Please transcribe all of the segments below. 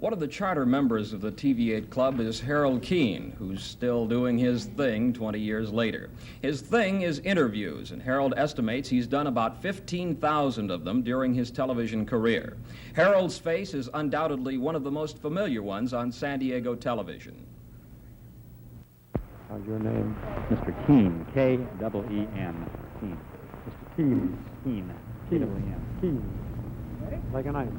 One of the charter members of the TV8 Club is Harold Keene, who's still doing his thing 20 years later. His thing is interviews, and Harold estimates he's done about 15,000 of them during his television career. Harold's face is undoubtedly one of the most familiar ones on San Diego television. How's your name? Mr. Keene, K-E-E-N. Keene. Mr. Keene. Keene. Keene. Keene. Like a knife.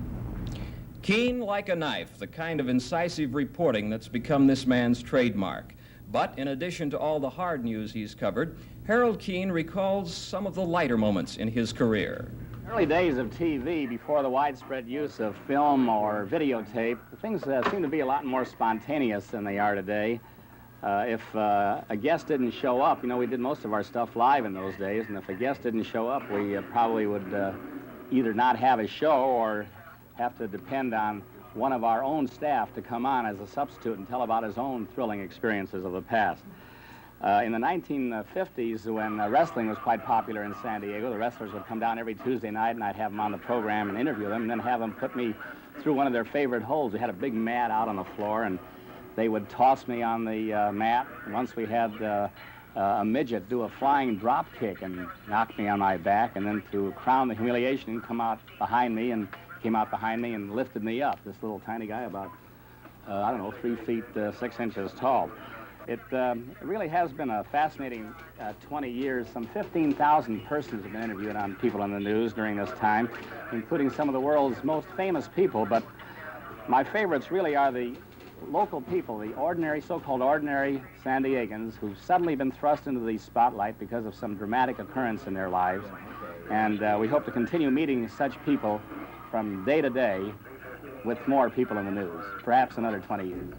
Keen like a knife, the kind of incisive reporting that's become this man's trademark. But in addition to all the hard news he's covered, Harold Keene recalls some of the lighter moments in his career. Early days of TV, before the widespread use of film or videotape, things seem to be a lot more spontaneous than they are today. If a guest didn't show up, you know, we did most of our stuff live in those days, and if a guest didn't show up, we probably would either not have a show or have to depend on one of our own staff to come on as a substitute and tell about his own thrilling experiences of the past. In the 1950s, when wrestling was quite popular in San Diego, the wrestlers would come down every Tuesday night, and I'd have them on the program and interview them, and then have them put me through one of their favorite holds. We had a big mat out on the floor, and they would toss me on the mat. Once we had a midget do a flying drop kick and knock me on my back, and then to crown the humiliation, came out behind me and lifted me up. This little tiny guy, about, I don't know, 3 feet 6 inches tall. It really has been a fascinating 20 years. Some 15,000 persons have been interviewed on People in the News during this time, including some of the world's most famous people. But my favorites really are the local people, the ordinary, so-called ordinary San Diegans who've suddenly been thrust into the spotlight because of some dramatic occurrence in their lives. And we hope to continue meeting such people from day to day with more People in the News, perhaps another 20 years.